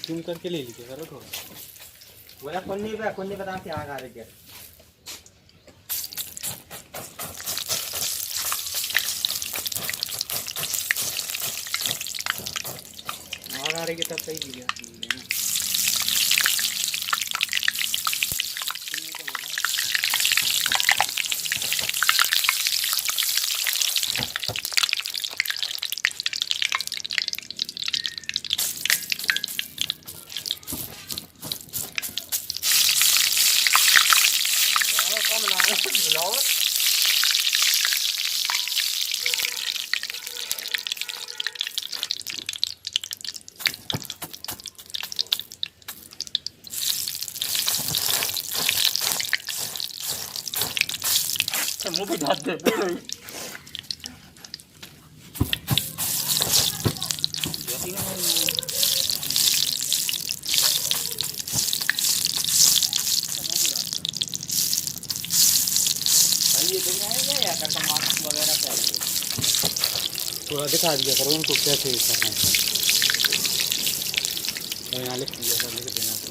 Zoom करके ले लीजिए करो थोड़ा। बोला कौन बता के आ रहे क्या आ रही है तब सही दिया मुँह पे ढक दे थोड़ा दिखा दिया करो उनको कैसे करना है। यहाँ लिख दिया कर लिख देना।